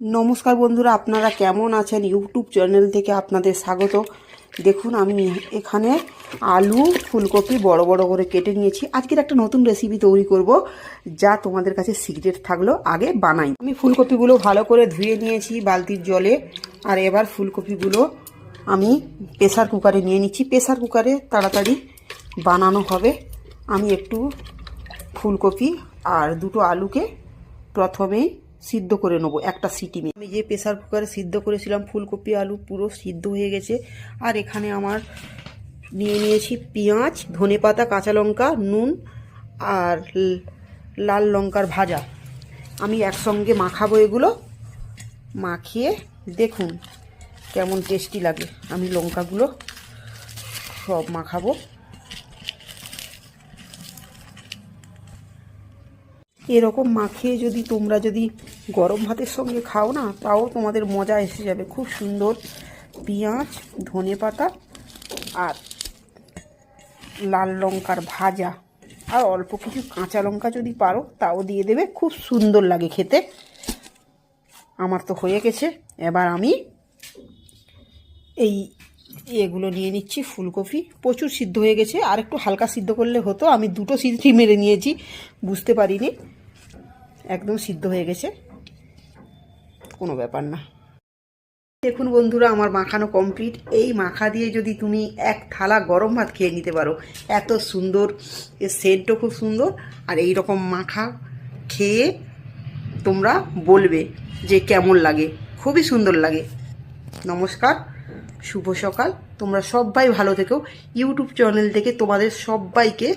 নমস্কার বন্ধুরা, আপনারা কেমন আছেন? ইউটিউব চ্যানেল থেকে আপনাদের স্বাগত। দেখুন, আমি এখানে আলু ফুলকপি বড় বড় করে কেটে নিয়েছি। আজকের একটা নতুন রেসিপি তৈরি করব, যা তোমাদের কাছে সিক্রেট থাকলো আগে বানাই। আমি ফুলকপিগুলো ভালো করে ধুয়ে নিয়েছি বালতির জলে। আর এবার ফুলকপিগুলো আমি প্রেসার কুকারে নিয়ে নিচ্ছি। প্রেসার কুকারে তাড়াতাড়ি বানানো হবে। আমি একটু ফুলকপি আর দুটো আলুকে প্রথমেই সিদ্ধ করে নেবো একটা সিটি মেরে। আমি যে প্রেসার কুকারে সিদ্ধ করেছিলাম ফুলকপি আলু পুরো সিদ্ধ হয়ে গেছে। আর এখানে আমার নিয়ে নিয়েছি পেঁয়াজ, ধনেপাতা, কাঁচা লঙ্কা, নুন আর লাল লঙ্কার ভাজা। আমি একসঙ্গে মাখাবো এগুলো। মাখিয়ে দেখুন কেমন টেস্টি লাগে। আমি লঙ্কাগুলো সব মাখাবো। এরকম মাখিয়ে যদি তোমরা গরম ভাতের সঙ্গে খাও না, তাও তোমাদের মজা এসে যাবে। খুব সুন্দর পেঁয়াজ, ধনেপাতা আর লাল লঙ্কার ভাজা আর অল্প কিছু কাঁচা লঙ্কা যদি পারো তাও দিয়ে দেবে, খুব সুন্দর লাগে খেতে। আমার তো হয়ে গেছে। এবার আমি এগুলো নিয়ে নিচ্ছি। ফুলকপি প্রচুর সিদ্ধ হয়ে গেছে, আর একটু হালকা সিদ্ধ করলে হতো। আমি দুটো সিটি মেরে নিয়েছি, বুঝতে পারিনি। একদম সিদ্ধ হয়ে গেছে, কোনো ব্যাপার না। দেখুন বন্ধুরা, আমার মাখানো কমপ্লিট। এই মাখা দিয়ে যদি তুমি এক থালা গরম ভাত খেয়ে নিতে পারো, এত সুন্দর। এর সেন্টও খুব সুন্দর। আর এই রকম মাখা খেয়ে তোমরা বলবে যে কেমন লাগে। খুবই সুন্দর লাগে। নমস্কার, শুভ সকাল। তোমরা সবাই ভালো থেকো। ইউটিউব চ্যানেল থেকে তোমাদের সবাইকে